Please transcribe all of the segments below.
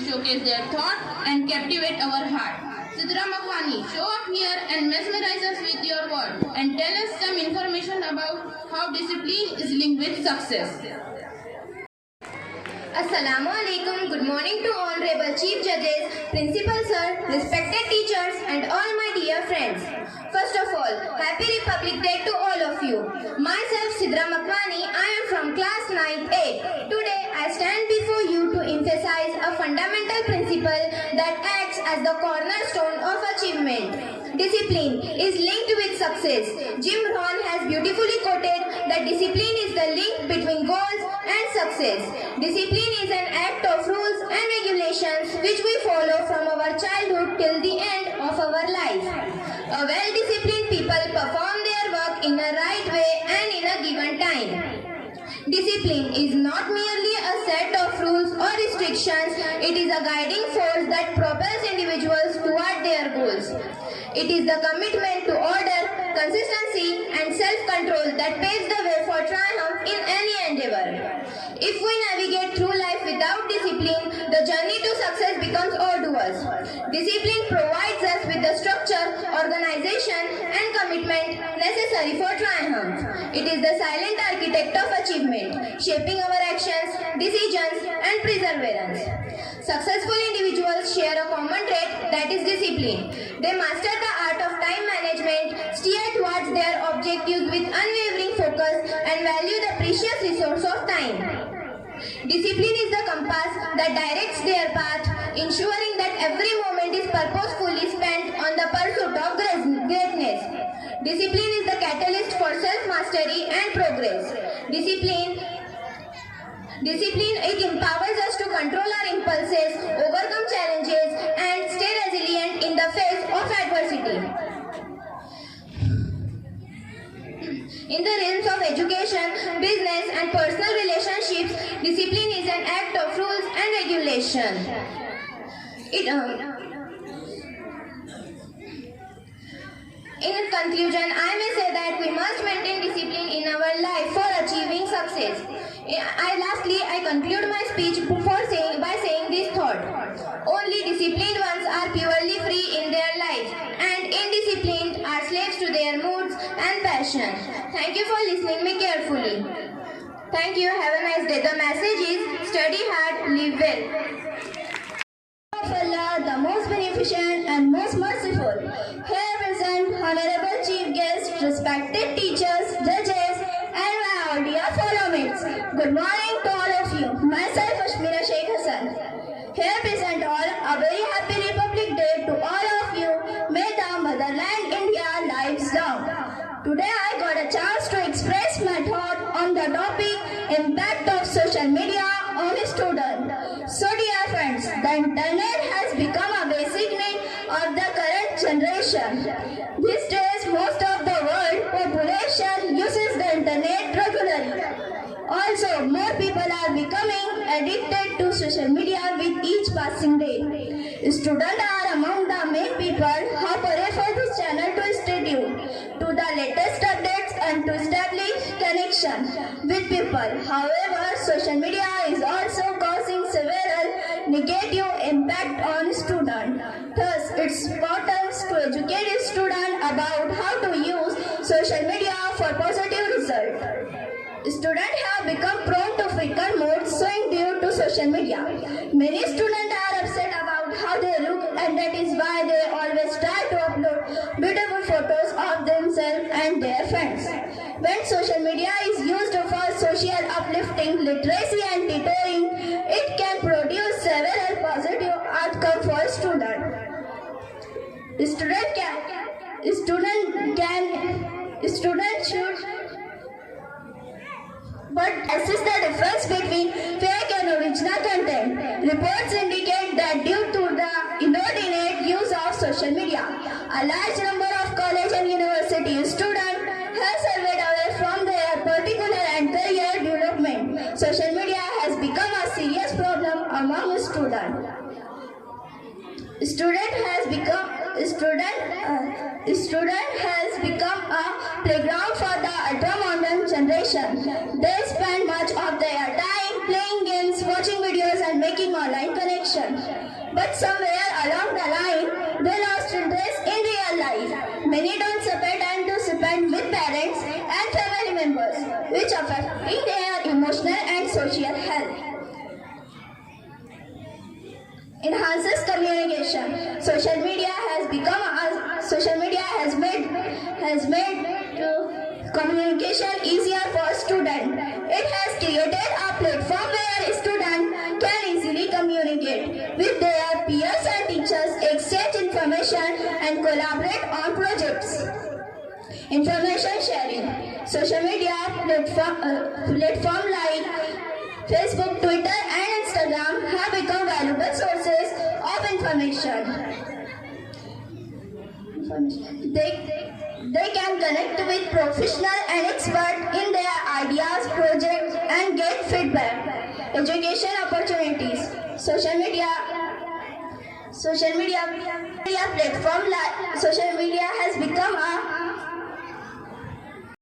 to showcase their thought and captivate our heart. Sidra Makhani, show up here and mesmerize us with your word and tell us some information about how discipline is linked with success. Assalamu alaikum. Good morning to honorable chief judges, principal sir, respected teachers and all my dear friends. First of all, happy Republic Day to all of you. Myself Sidra Makhani, I am from class 9th A. Today I stand before you to emphasize a fundamental principle that acts as the cornerstone of achievement. Discipline is linked with success. Jim Rohn has beautifully quoted that discipline is the link between goals and success. Discipline is an act of rules and regulations which we follow from our childhood till the end of our life. A well-disciplined people perform their work in a right way and in a given time. Discipline is not merely a set of rules or restrictions, it is a guiding force that propels individuals toward their goals. It is the commitment to order, consistency and self-control that paves the way for triumph in any endeavor. If we navigate through life without discipline, the journey to success becomes arduous. Discipline provides us with the structure, organization and commitment necessary for triumph. It is the silent architect of achievement, shaping our actions, decisions and perseverance. Successful individuals share a common trait, that is discipline. They master the art of time management, steer towards their objectives with unwavering focus and value the precious resource of time. Discipline is the compass that directs their path, ensuring that every moment is purposefully spent on the pursuit of greatness. Discipline is the catalyst for self-mastery and progress. Discipline, it empowers us to control our impulses, overcome challenges, and stay resilient in the face of adversity. In the realms of education, business, and personal relationships, discipline is an act of rules and regulation. In conclusion, I may say that we must maintain discipline in our life for achieving success. I conclude my speech by saying this thought. Only disciplined ones are purely free in their life, and indisciplined are slaves to their moods and passions. Thank you for listening me carefully. Thank you. Have a nice day. The message is study hard, live well. Of Allah, the most beneficent and most merciful. Here present honorable chief guests, respected teachers, judges, and my all dear follow-mates. Good morning to all of you. Myself Ashmira Sheikh Hassan. Here present all, a very happy Republic Day to all of you. May the motherland India lives long. Today I got a chance to express my thought on the topic impact of social media on students. So dear friends, the internet has become a basic need of the current generation. These days most of the world population uses the internet regularly. Also, more people are becoming addicted to social media with each passing day. Students are among the main people who prefer this channel to stay tuned to the latest updates and to establish connection with people. However, social media is also causing several negative impact on students. Thus, it's important to educate students about how to use social media for positive results. Students have become prone to fickle moods swing due to social media. Many students are upset about how they look, and that is why they always try to upload beautiful photos of themselves and their friends. When social media is used for social uplifting, literacy and tutoring, it can produce several positive outcomes for students. Students should but assess the difference between fake and original content. Reports indicate that due to the inordinate use of social media, a large number of college and university students have surveyed away from their particular and career development. Social media has become a serious problem among students. Student has become a playground for the ultra-modern generation. They spend much of their time playing games, watching videos and making online connections. enhances communication. Social media has made communication easier for students. It has created a platform where students can easily communicate with their peers and teachers, exchange information and collaborate on projects. Information sharing. Social media platform like Facebook, Twitter and Instagram have become valuable sources of information. They can connect with professionals and experts in their ideas, projects and get feedback. Education opportunities. Social media has become a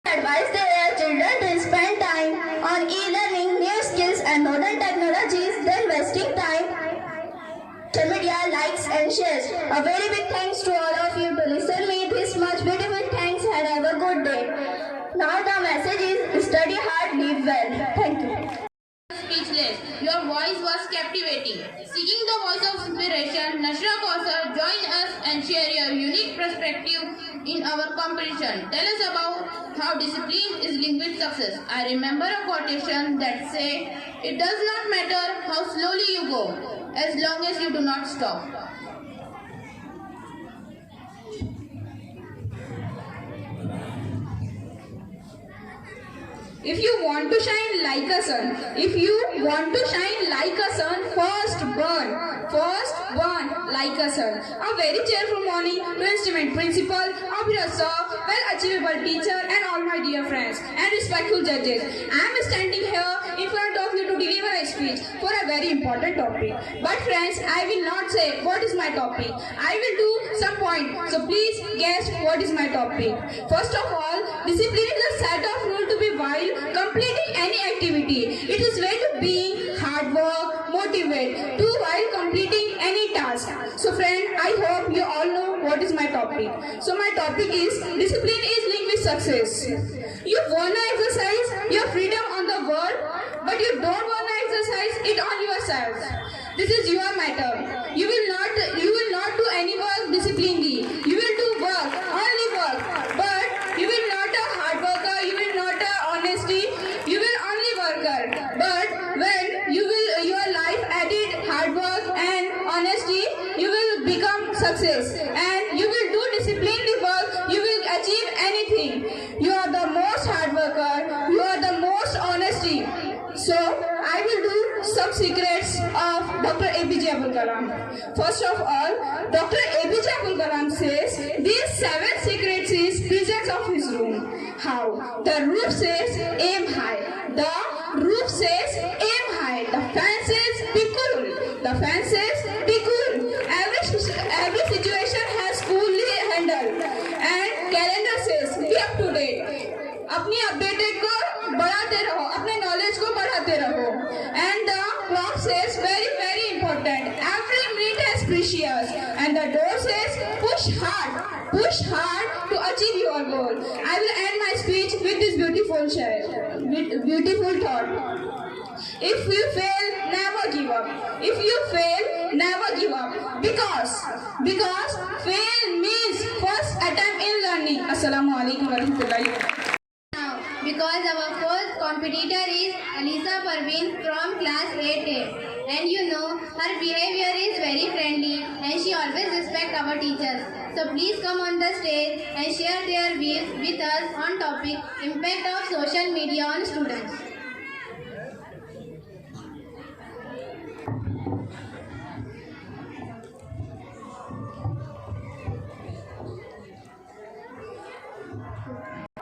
advise their children to spend time on e-learning, new skills and modern technologies than wasting time. Social media likes and shares. A very big thanks to all of you to listen me this much. Beautiful thanks and have a good day. Now the message is study hard, live well. Thank you. Speechless. Your voice was captivating. Seeking the voice of inspiration, Nashra Kausar, join us and share your unique perspective in our competition. Tell us about how discipline is linked with success. I remember a quotation that said, "It does not matter how slowly you go, as long as you do not stop." If you want to shine like a sun, first burn like a sun. A very cheerful morning to instrument principal, Abhirasa, well achievable teacher and all my dear friends and respectful judges. I am standing here in front of you to deliver a speech for a very important topic. But friends, I will not say what is my topic. I will do some point. So please guess what is my topic. First of all, discipline is a set of rules to be while completing any activity. It is way to being hard work, motivate to while completing any task. So friend, I hope you all know what is my topic. So my topic is discipline is linked with success. You wanna exercise your freedom on the world, but you don't wanna exercise it on yourself. This is your matter. You will not do any work disciplinedly. You will do work, only work. But you will not a hard worker, you will not a honesty, you will only worker. But when your life added hard work and honesty, you will become success. And you will do disciplined work, you will achieve anything. You are the most hard worker, you are the most honesty. So, I will do some secrets of Dr. APJ Abdul Kalam. First of all, Dr. APJ Abdul Kalam says, these 7 secrets is physics of his room. How? The roof says, aim high. The roof says, aim high. The fan says, be cool. The fan says, be cool. Every situation has coolly handled. And calendar says, be up to date. अपनी updated को बढ़ाते रहो, अपने knowledge को बढ़ाते रहो. And the clock says very important. Every minute is precious. And the door says push hard to achieve your goal. I will end my speech with this beautiful thought. If you fail, never give up. If you fail, never give up. Because fail means first attempt in learning. Assalamu alaikum warahmatullahi wabarakatuh. Because our first competitor is Alisa Parveen from class 8A. And you know, her behavior is very friendly and she always respects our teachers. So please come on the stage and share their views with us on topic impact of social media on students.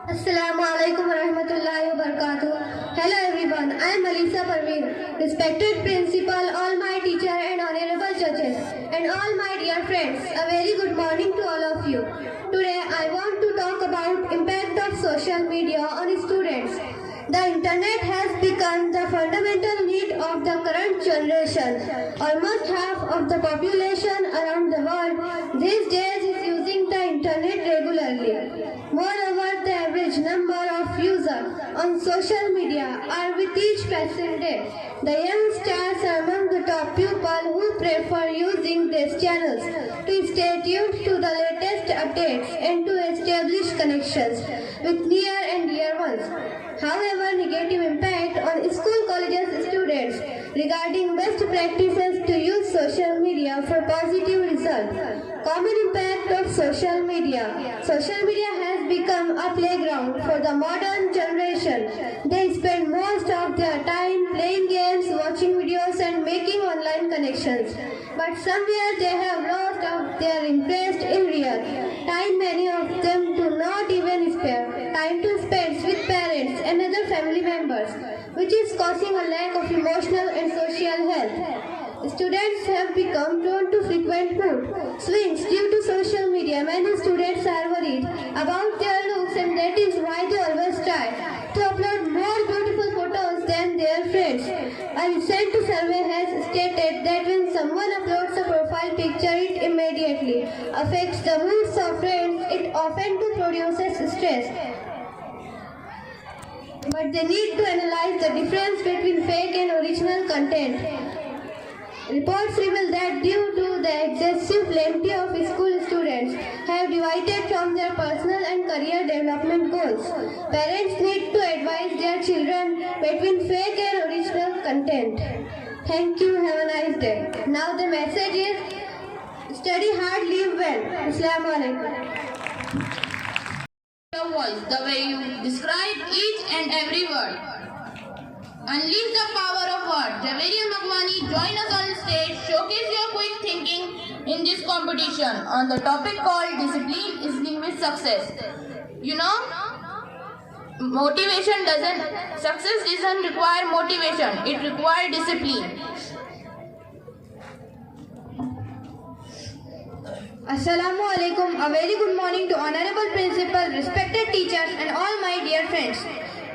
Assalamu alaikum warahmatullahi wabarakatuh. Hello everyone, I am Alisa Parveen, respected principal, all my teacher and honorable judges, and all my dear friends. A very good morning to all of you. Today I want to talk about impact of social media on students. The internet has become the fundamental need of the current generation. Almost half of the population around the world these days is using the internet regularly. Moreover, the average number of users on social media are with each passing day. The young stars are among the top people who prefer using these channels to stay tuned to the latest updates and to establish connections with near and dear ones. However, negative impact on school colleges students regarding best practices to use social media for positive results. Common impact of social media. Social media has become a playground for the modern generation. They spend most of their time playing games, watching videos and making online connections. But somewhere they have lost out their interest in real time. Many of them do not even spare time to spend with parents and other family members, which is causing a lack of emotional and social health. Students have become prone to frequent mood swings due to social media. Many students are worried about their looks, and that is why they always try to upload more beautiful photos than their friends. A recent survey has stated that when someone uploads a profile picture, it immediately affects the moods of friends. It often produces stress. But they need to analyze the difference between fake and original content. Reports reveal that due to the excessive plenty of school students have divided from their personal and career development goals. Parents need to advise their children between fake and original content. Thank you. Have a nice day. Now the message is study hard, live well. Assalamu alaikum. Your voice, the way you describe each and every word. Unleash the power of words. Javeria Makwani, join us on stage. Showcase your quick thinking in this competition on the topic called Discipline is linked with Success. You know, success doesn't require motivation. It requires discipline. Assalamu alaikum. A very good morning to honorable principal, respected teachers and all my dear friends.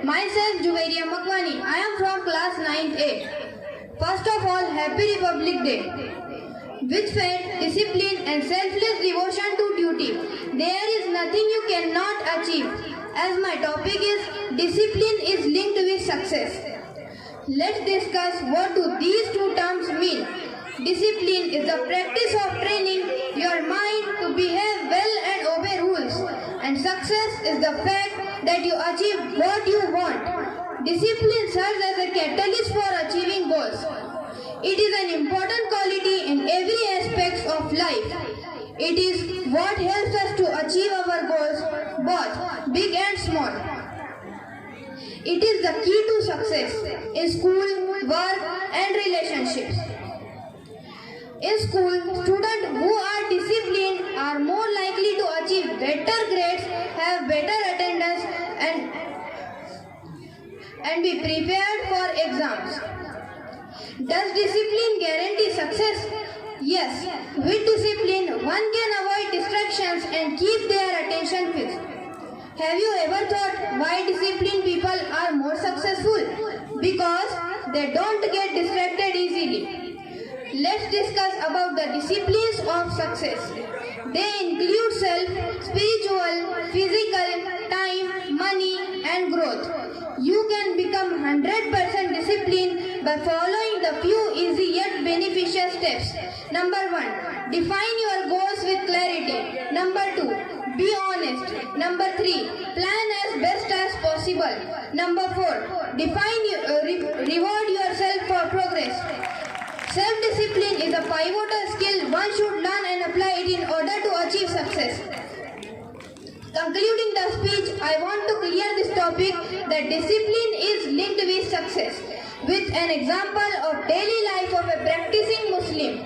Myself Juwairia Makwani. I am from class 9A. First of all, Happy Republic Day. With faith, discipline and selfless devotion to duty, there is nothing you cannot achieve. As my topic is discipline is linked with success. Let's discuss what do these two terms mean. Discipline is the practice of training your mind to behave well and obey rules. And success is the fact that you achieve what you want. Discipline serves as a catalyst for achieving goals. It is an important quality in every aspect of life. It is what helps us to achieve our goals, both big and small. It is the key to success in school, work and relationships. In school, students who are disciplined are more likely to achieve better grades, have better attendance and be prepared for exams. Does discipline guarantee success? Yes. With discipline, one can avoid distractions and keep their attention fixed. Have you ever thought why disciplined people are more successful? Because they don't get distracted easily. Let's discuss about the disciplines of success. They include self, spiritual, physical, time, money and growth. You can become 100% disciplined by following the few easy yet beneficial steps. Number 1. Define your goals with clarity. Number 2. Be honest. Number 3. Plan as best as possible. Number 4. Reward yourself for progress. Self-discipline is a pivotal skill one should learn and apply it in order to achieve success. Concluding the speech, I want to clear this topic that discipline is linked with success with an example of daily life of a practicing Muslim.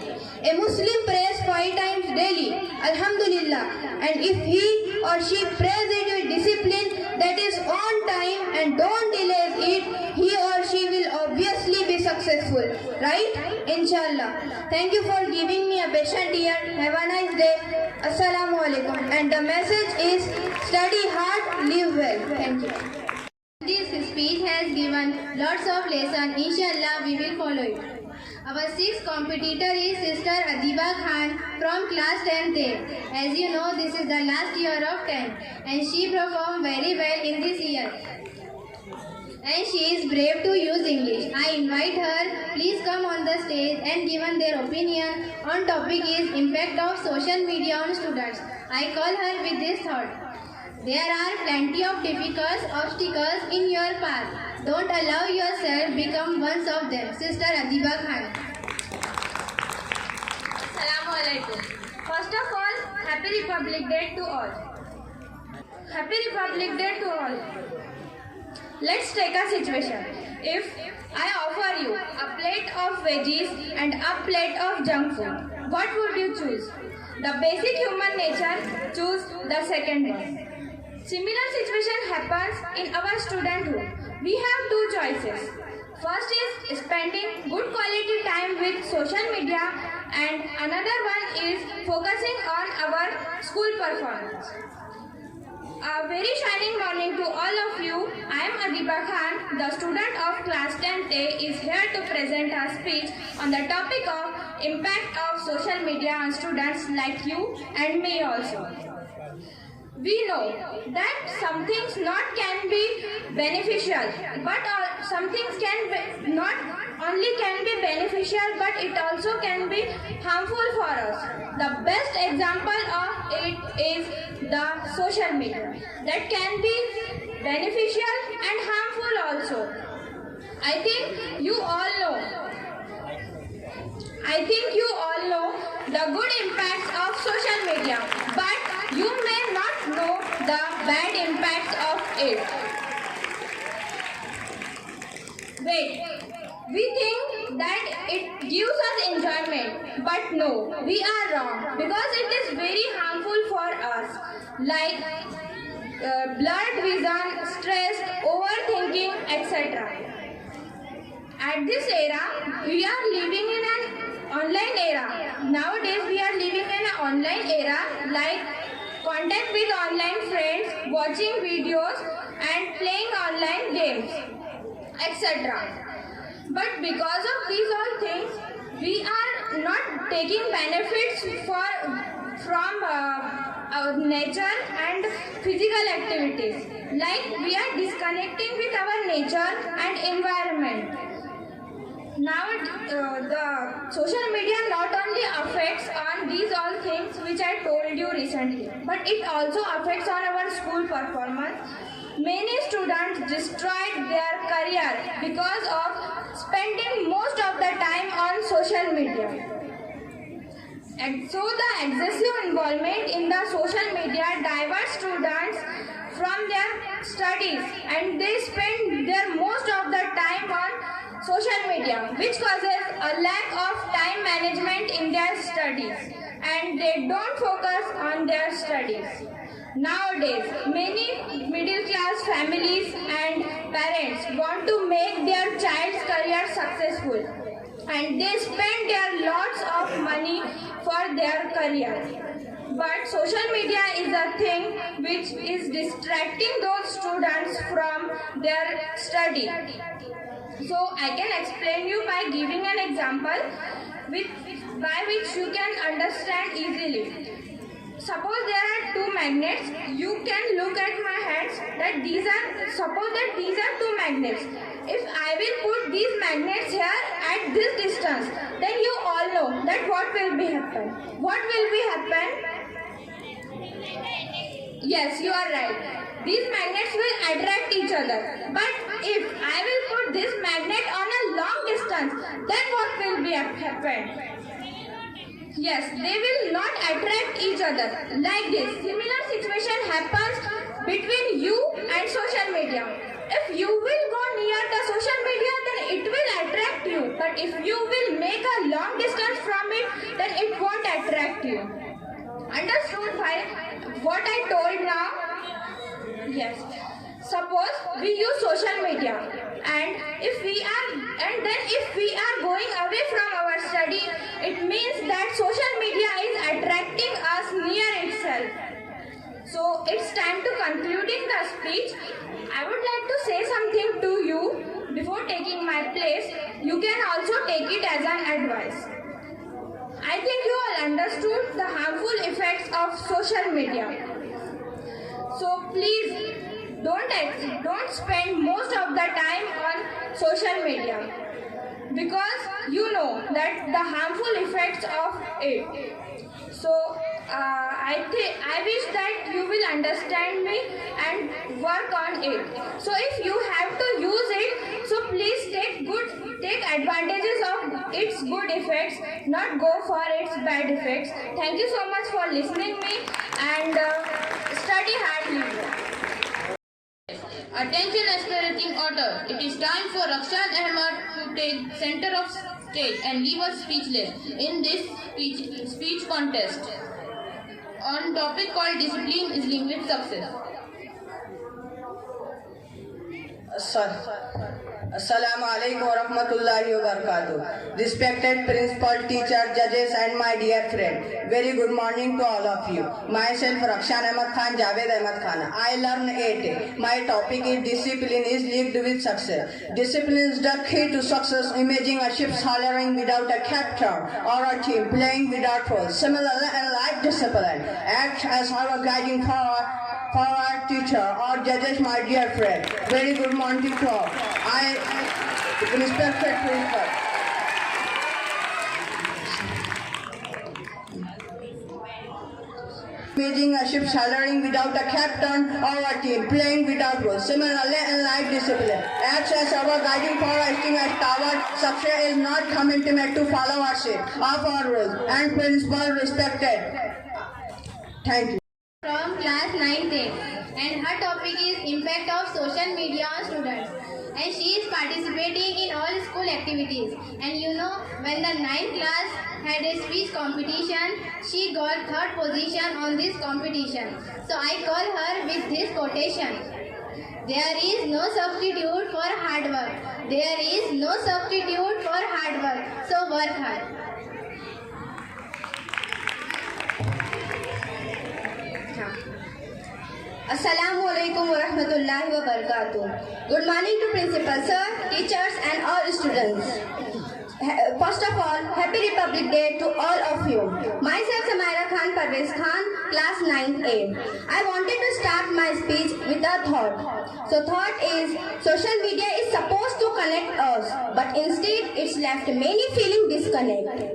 A Muslim prays 5 times daily, Alhamdulillah, and if he or she prays it with discipline, that is on time and don't delay it, he or she will obviously be successful, right? Inshallah. Thank you for giving me a patient ear. Have a nice day. Assalamu alaikum. And the message is study hard, live well. Thank you. This speech has given lots of lessons. Inshallah, we will follow it. Our sixth competitor is Sister Adiba Khan from class 10th. As you know, this is the last year of 10th and she performed very well in this year. and she is brave to use English. I invite her, please come on the stage and given their opinion on topic is impact of social media on students. I call her with this thought. There are plenty of difficult obstacles in your path. Don't allow yourself become one of them. Sister Adiba Khan. Assalamualaikum. First of all, Happy Republic Day to all. Happy Republic Day to all. Let's take a situation. If I offer you a plate of veggies and a plate of junk food, what would you choose? The basic human nature choose the second one. Similar situation happens in our studenthood. We have two choices. First is spending good quality time with social media and another one is focusing on our school performance. A very shining morning to all of you. I am Adiba Khan, the student of class 10A is here to present a speech on the topic of impact of social media on students like you and me also. We know that some things not can be beneficial, but some things can be not only can be beneficial, but it also can be harmful for us. The best example of it is the social media that can be beneficial and harmful also. I think you all know the good impacts of social media, but you may not know the bad impacts of it. Wait, we think that it gives us enjoyment, but no, we are wrong because it is very harmful for us, like blurred vision, stress, overthinking, etc. At this era, we are living in an online era. Nowadays, we are living in an online era, like contact with online friends, watching videos, and playing online games, etc. But because of these all things, we are not taking benefits from our nature and physical activities. Like we are disconnecting with our nature and environment. Now the social media not only affects on these all things which I told you recently, but it also affects on our school performance. Many students destroyed their career because of spending most of the time on social media. And so the excessive involvement in the social media diverts students from their studies and they spend their most of the time on social media, which causes a lack of time management in their studies and they don't focus on their studies. Nowadays, many middle class families and parents want to make their child's career successful and they spend their lots of money for their career. But social media is a thing which is distracting those students from their study. So I can explain you by giving an example by which you can understand easily. Suppose there are two magnets. You can look at my hands that these are two magnets. If I will put these magnets here at this distance, then you all know that what will be happen. What will be happen? Yes, you are right. These magnets will attract each other. But if I will put this magnet on a long distance, then what will be happen? Yes, they will not attract each other. Like this, similar situation happens between you and social media. If you will go near the social media, then it will attract you. But if you will make a long distance from it, then it won't attract you. Understood what I told now? Yes. Suppose we use social media and if we are going away from our study, it means that social media is attracting us near itself. So it's time to concluding the speech. I would like to say something to you before taking my place. You can also take it as an advice. I think you all understood the harmful effects of social media. So please don't spend most of the time on social media, because you know that the harmful effects of it. So I wish that you will understand me and work on it. So if you have to use it, so please take advantages of its good effects, not go for its bad effects. Thank you so much for listening me, and study hard. Attention aspirating author. It is time for Rakshan Ahmed to take center of stage and leave us speechless in this speech contest on topic called Discipline is Linked with Success. Assalamu alaikum wa rahmatullahi wa barakatuh. Respected principal, teacher, judges and my dear friend, very good morning to all of you. Myself Rakshan Ahmed Khan Javed Ahmed Khan. I learn 8. My topic is discipline is linked with success. Discipline is the key to success. Imagine a ship sailing without a captain or a team playing without rules. Similarly, and like discipline acts as our guiding power for our teacher or judges, my dear friend. Very good morning to all. I respected principal. Imagine a ship sailing without a captain or a team playing without rules. Similarly, in life discipline acts as our guiding power, acting as tower. Success is not commitment to follow our shape of our rules and principle respected. Thank you. From class 9th A, and her topic is impact of social media on students, and she is participating in all school activities. And you know, when the 9th class had a speech competition, she got 3rd position on this competition. So I call her with this quotation: there is no substitute for hard work. There is no substitute for hard work. So work hard. Assalamu alaikum wa rahmatullahi wa barakatuh. Good morning to principal sir, teachers and all students. First of all, Happy Republic Day to all of you. Myself Samaira Khan Parvez Khan, class 9th A. I wanted to start my speech with a thought. So thought is, social media is supposed to connect us, but instead it's left many feeling disconnect.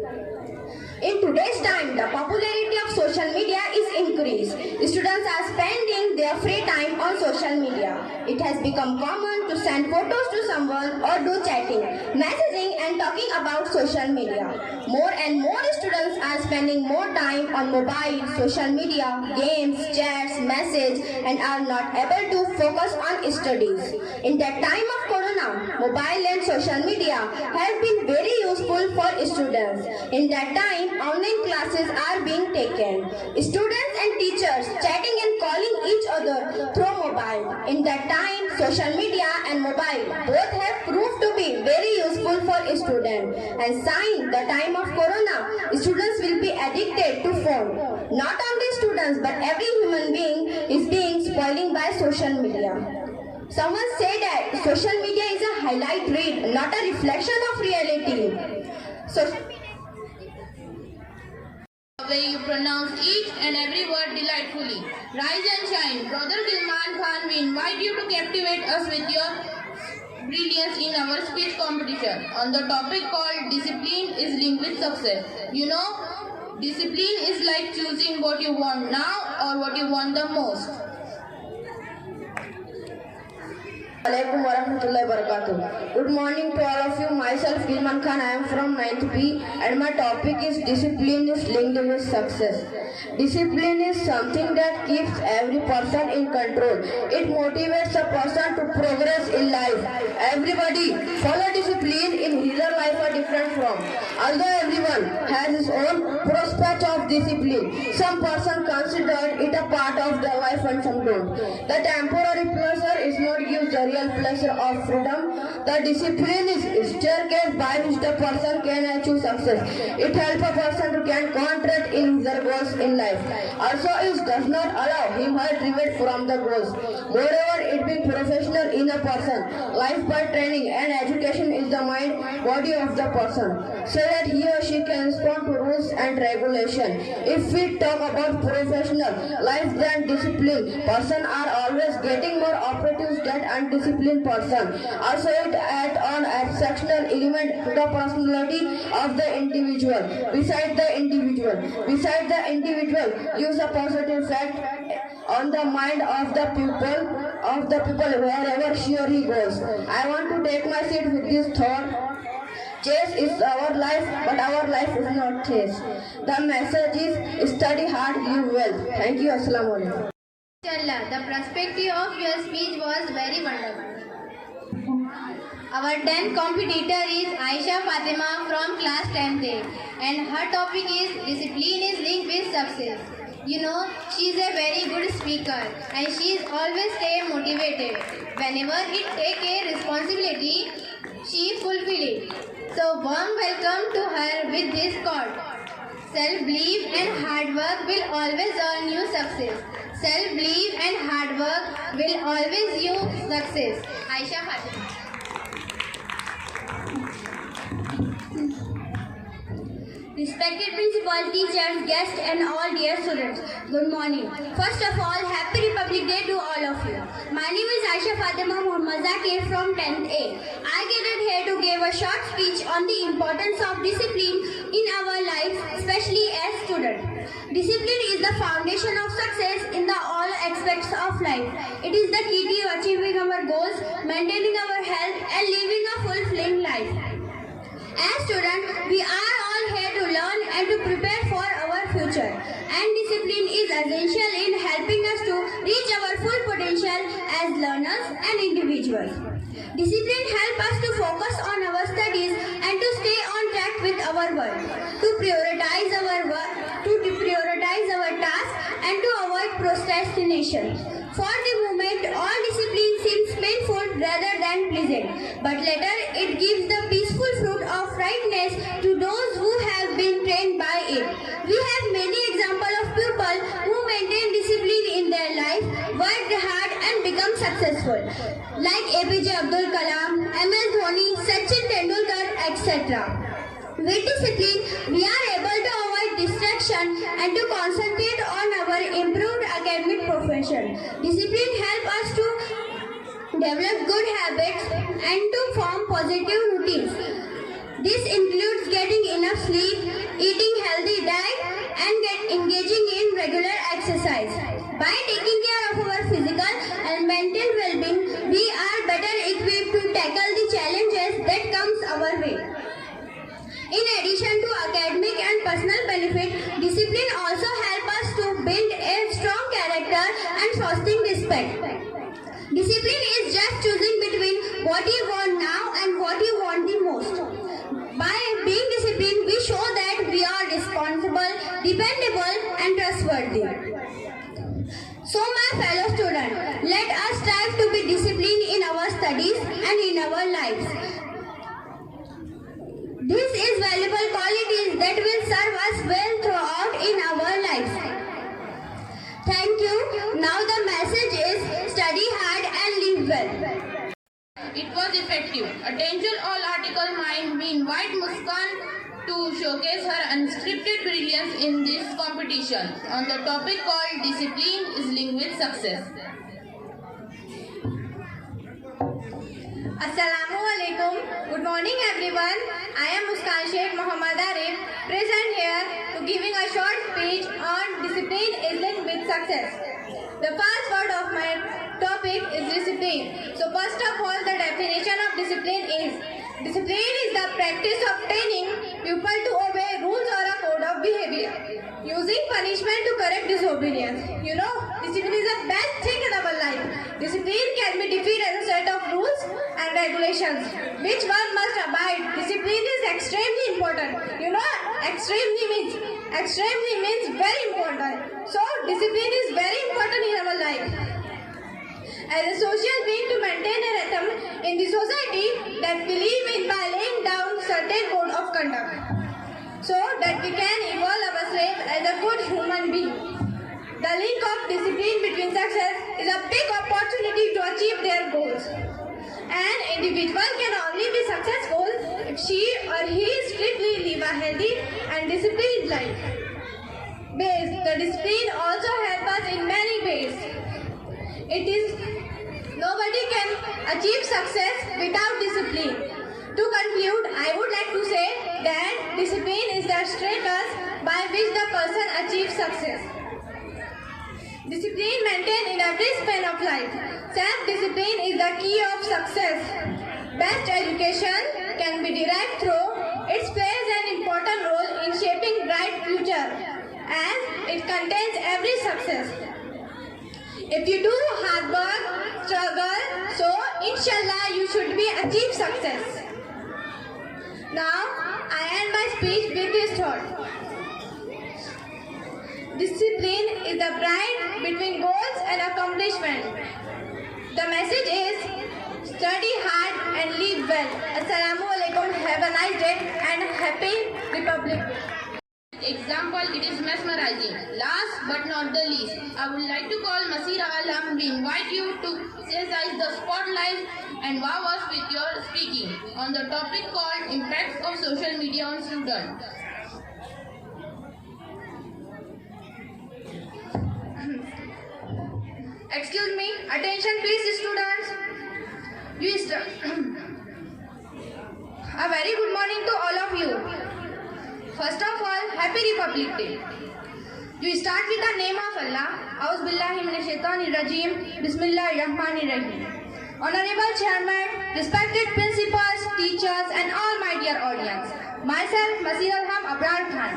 In today's time, the popularity of social media is increased. Students are spending their free time on social media. It has become common to send photos to someone or do chatting, messaging and talking about social media. More and more students are spending more time on mobile, social media, games, chats, message and are not able to focus on studies. In that time of Corona, mobile and social media have been very useful for students. In that time, online classes are being taken. Students and teachers chatting and calling each other through mobile. In that time, social media and mobile both have proved to be very useful for students. And since the time of Corona, students will be addicted to phone. Not only students, but every human being is being spoiling by social media. Someone said that social media is a highlight reel, not a reflection of reality. The way you pronounce each and every word delightfully. Rise and shine. Brother Gilman Khan, we invite you to captivate us with your brilliance in our speech competition on the topic called Discipline is Linked with Success. You know, discipline is like choosing what you want now or what you want the most. Alaikum wa rahmatullahi wa barakatuh. Good morning to all of you. Myself Gilman Khan. I am from 9th B and my topic is discipline is linked with success. Discipline is something that keeps every person in control. It motivates a person to progress in life. Everybody follow discipline in his life are different from. Although everyone has his own prospect of discipline, some person consider it a part of their life and some don't. The temporary pleasure is not gives the real real pleasure of freedom. The discipline is staircase by which the person can achieve success. It helps a person to get contract in their goals in life. Also, it does not allow him or deviate from the goals. Moreover, it being professional in a person. Life by training and education is the mind, body of the person, so that he or she can respond to rules and regulation. If we talk about professional life, then discipline person are always getting more opportunities than undisciplined person. Also, it adds on exceptional element to the personality of the individual. Besides the individual gives a positive effect on the mind of the people wherever she or he goes. I want to take my seat with this thought. Chase is our life, but our life is not chase. The message is study hard, live well. Thank you. Assalamu alaikum. Inshallah, the perspective of your speech was very wonderful. Our 10th competitor is Aisha Fatima from class 10th A, and her topic is discipline is linked with success. You know, she is a very good speaker and she is always stay motivated. Whenever it take a responsibility, she fulfill it. So warm welcome to her with this quote. Self-belief and hard work will always earn you success. Self-belief and hard work will always you success. Aisha Fatima. Respected principal, teachers, guests and all dear students, good morning. First of all, Happy Republic Day to all of you. My name is Aisha Fatima Muhammad Zakir from 10th A. I gathered here to give a short speech on the importance of discipline in our lives, especially as students. Discipline is the foundation of success in the all aspects of life. It is the key to achieving our goals, maintaining our health and living a fulfilling life. As students, we are all here to learn and to prepare for our future. And discipline is essential in helping us to reach our full potential as learners and individuals. Discipline helps us to focus on our studies and to stay on track with our work, to prioritize our tasks and to avoid procrastination. For the moment, all discipline seems painful rather than pleasant, but later it gives the peaceful fruit of rightness to those who have been trained by it. We have many examples of people who maintain discipline in their life, worked hard and become successful, like APJ Abdul Kalam, MS Dhoni, Sachin Tendulkar, etc. With discipline, we are able to avoid distraction and to concentrate on our improved academic profession. Discipline helps us to develop good habits and to form positive routines. This includes getting enough sleep, eating healthy diet, and engaging in regular exercise. By taking care of our physical and mental well-being, we are better equipped to tackle the challenges that comes our way. In addition to academic and personal benefit, discipline also helps us to build a strong character and fostering respect. Discipline is just choosing between what you want now and what you want the most. By being disciplined, we show that we are responsible, dependable and trustworthy. So my fellow students, let us strive to be disciplined in our studies and in our lives. This is valuable qualities that will serve us well throughout in our lives. Thank you. Now the message is study hard and live well. It was effective. Attention all article mind. We invite Muskan to showcase her unscripted brilliance in this competition on the topic called Discipline is Linked with Success. Assalamu alaikum. Good morning everyone. I am Muskan Sheikh Muhammad Arif, present here to giving a short speech on discipline is linked with success. The first word of my topic is discipline. So first of all, the definition of discipline is the practice of training people to obey rules or a code of behavior, using punishment to correct disobedience. You know, discipline is the best thing in our life. Discipline can be defined as a set of rules and regulations which one must abide. Discipline is extremely important. You know, extremely means very important. So discipline is very important in our life. as a social being to maintain a rhythm in the society that we live in by laying down certain code of conduct, so that we can evolve ourselves as a good human being. The link of discipline between success is a big opportunity to achieve their goals. An individual can only be successful if she or he strictly live a healthy and disciplined life. The discipline also helps us in many ways. Nobody can achieve success without discipline. To conclude, I would like to say that discipline is the status by which the person achieves success. Discipline maintained in every span of life. Self-discipline is the key of success. Best education can be derived through it plays an important role in shaping bright future as it contains every success. If you do hard work, struggle, so inshallah you should be achieve success. Now I end my speech with this thought. Discipline is the bridge between goals and accomplishment. The message is study hard and live well. Assalamu alaikum. Have a nice day and happy Republic Day. Example, it is mesmerizing. Last but not the least, I would like to call Masira Alam. We invite you to seize the spotlight and wow us with your speaking on the topic called Impacts of Social Media on Students. Excuse me, attention please students. A very good morning to all of you. First of all, Happy Republic Day. You start with the name of Allah. Auz billahi minash shaitanir rajim. Bismillahirrahmanirrahim. Honorable Chairman, respected principals, teachers and all my dear audience. Myself, Masir Alham Abrar Khan.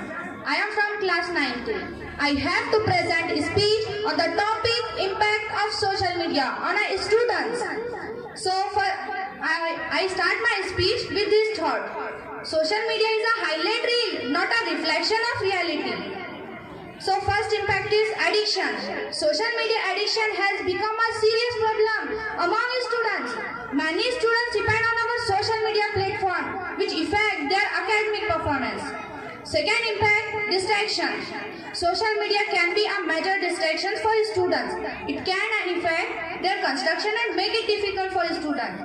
I am from class 9 too. I have to present a speech on the topic impact of social media on our students. So I start my speech with this thought. Social media is a highlight reel, not a reflection of reality. So first impact is addiction. Social media addiction has become a serious problem among students. Many students depend on our social media platform, which affect their academic performance. Second impact, distraction. Social media can be a major distraction for students. It can affect their construction and make it difficult for students.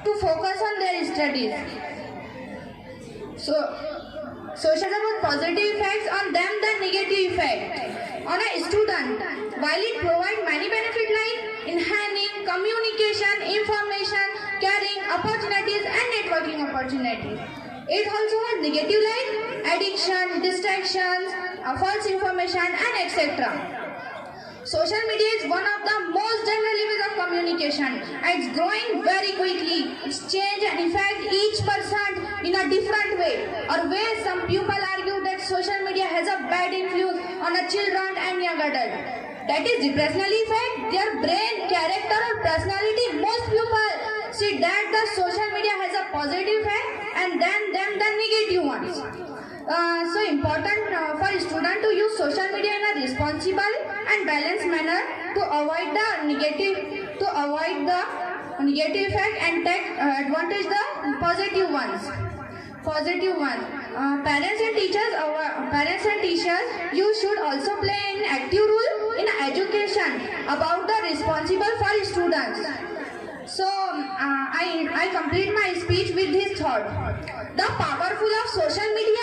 To focus on their studies. So, social has positive effects on them than negative effect on a student. While it provides many benefits like enhancing communication, information, caring opportunities and networking opportunities, it also has negative like addiction, distractions, false information and etc. Social media is one of the most general ways of communication. It's growing very quickly. It's changed and affect each person in a different way. Or where some people argue that social media has a bad influence on a children and young adult. That is depressionally affect their brain, character or personality. Most people see that the social media has a positive effect and then the negative ones. So important for students to use social media in a responsible and balanced manner to avoid the negative effect and take advantage the positive ones. Parents and teachers, you should also play an active role in education about the responsible for students. So I complete my speech with this thought. The powerful of social media.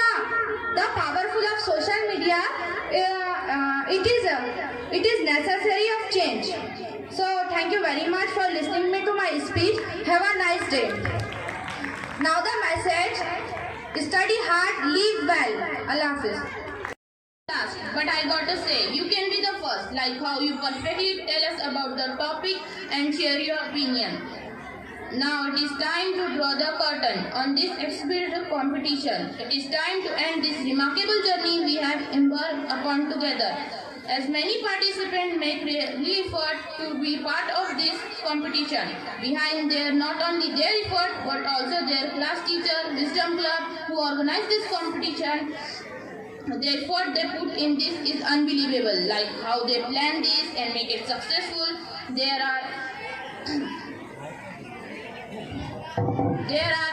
It is necessary of change. So thank you very much for listening me to my speech. Have a nice day. Now the message: study hard, live well. Allah Hafiz. Last, but I gotta say, you can be the first, like how you perfectly tell us about the topic and share your opinion. Now it is time to draw the curtain on this exhibited competition. It is time to end this remarkable journey we have embarked upon together. As many participants make really effort to be part of this competition, behind not only their effort but also their class teacher, Wisdom Club, who organized this competition, The effort they put in this is unbelievable, like how they plan this and make it successful. There are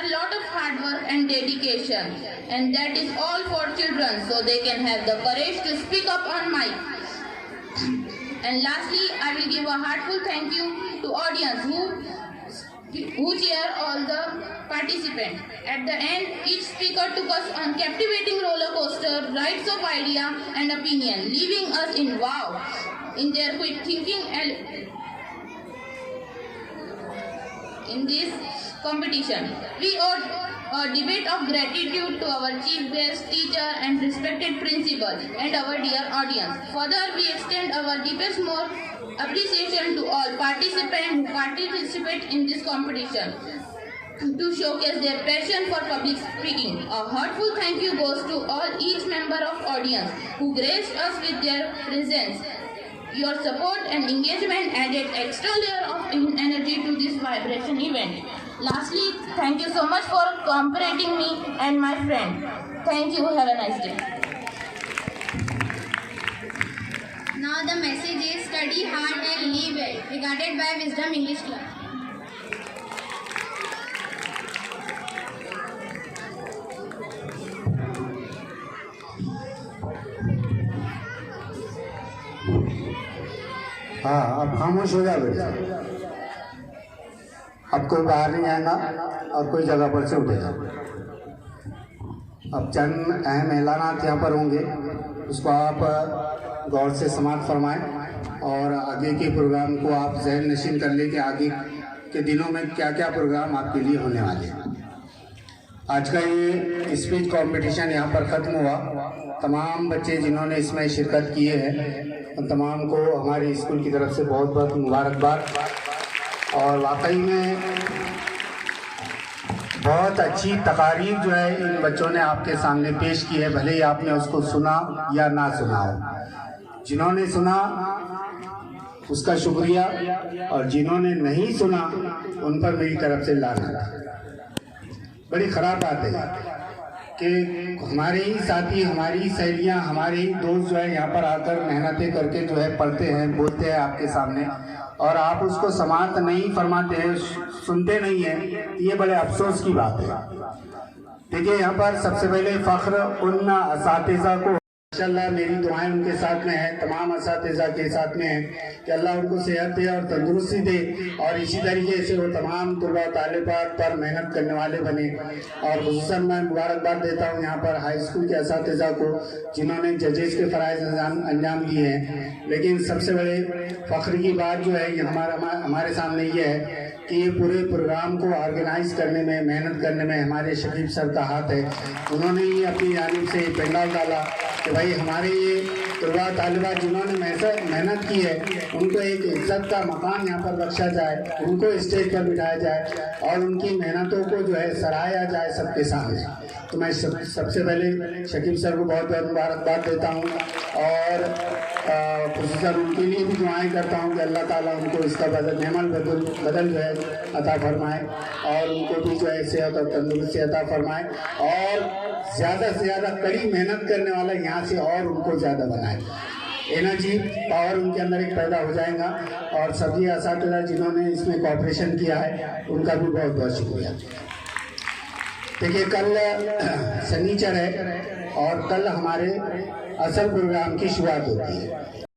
a lot of hard work and dedication, and that is all for children, so they can have the courage to speak up on mic. And lastly, I will give a heartfelt thank you to audience who cheer all the participants. At the end, each speaker took us on captivating roller coaster rides of idea and opinion, leaving us in wow in their quick thinking in this competition. We owe a debate of gratitude to our chief guest, teacher and respected principal and our dear audience. Further, we extend our deepest more appreciation to all participants who participate in this competition to showcase their passion for public speaking. A heartfelt thank you goes to each member of audience who graced us with their presence. Your support and engagement added extra layer of energy to this vibration event. Lastly, thank you so much for cooperating me and my friend. Thank you. Have a nice day. Now the message is study hard and live well, regarded by Wisdom English Club. हाँ, अब खामोश हो जाओ बेटा। अब कोई बाहर नहीं आएगा और कोई जगह पर से उठेगा। अब चंद अहम ऐलानात यहाँ पर होंगे, उसको आप गौर से समाप्त फरमाएं और आगे के प्रोग्राम को आप ज़हन नशीन कर लें कि आगे के दिनों में क्या क्या प्रोग्राम आपके लिए होने वाले हैं। आज का ये स्पीच कंपटीशन यहाँ पर ख़त्म हुआ। तमाम बच्चे जिन्होंने इसमें शिरकत किए हैं उन तमाम को हमारी स्कूल की तरफ से बहुत बहुत मुबारकबाद। और वाकई में बहुत अच्छी तकारीर जो है इन बच्चों ने आपके सामने पेश की है, भले ही आपने उसको सुना या ना सुना हो। जिन्होंने सुना उसका शुक्रिया और जिन्होंने नहीं सुना उन पर मेरी तरफ से लानत। बड़ी ख़राब बात है कि हमारे ही साथी, हमारी ही सहेलियाँ, हमारे ही दोस्त जो है यहाँ पर आकर मेहनतें करके जो है पढ़ते हैं, बोलते हैं आपके सामने और आप उसको समाप्त नहीं फरमाते हैं, सुनते नहीं हैं। ये बड़े अफसोस की बात है। देखिए, यहाँ पर सबसे पहले फ़ख्र उन असातिज़ा को, इंशाअल्लाह मेरी दुआएं उनके साथ में है, तमाम असातिज़ा के साथ में है कि अल्लाह उनको सेहत दे और तंदुरुस्ती दे और इसी तरीके से वो तमाम तुलबा तालिबात पर मेहनत करने वाले बने। और खुसूसन मैं मुबारकबाद देता हूँ यहाँ पर हाई स्कूल के असातिज़ा को जिन्होंने जजेस के फ़राइज़ अंजाम दिए हैं। लेकिन सबसे बड़े फ़ख्र की बात जो है हमारे सामने ये है कि ये पूरे प्रोग्राम को ऑर्गेनाइज करने में, मेहनत करने में हमारे शकीब सर का हाथ है। उन्होंने ही अपनी जानिब से पेंडाल डाला कि भाई हमारे ये तुलबा तालिबात जिन्होंने मेहनत की है उनको एक इज्जत का मकान यहाँ पर बख्शा जाए, उनको स्टेज पर बिठाया जाए और उनकी मेहनतों को जो है सराहा जाए सबके सामने। तो मैं सबसे पहले शकीब सर को बहुत बहुत मुबारकबाद देता हूँ और खुसूसन उनके लिए भी दुआएं करता हूँ कि अल्लाह ताला उनको इसका बदल जो है अता फरमाए और उनको भी जो है सेहत और तंदुरुस्ती अता फरमाए और ज़्यादा से ज़्यादा कड़ी मेहनत करने वाला यहाँ से और उनको ज़्यादा बनाए। एनर्जी पावर उनके अंदर एक पैदा हो जाएगा। और सभी असातिज़ा जिन्होंने इसमें कोऑपरेशन किया है उनका भी बहुत बहुत शुक्रिया। देखिए, कल शनिचर है और कल हमारे असल प्रोग्राम की शुरुआत होती है।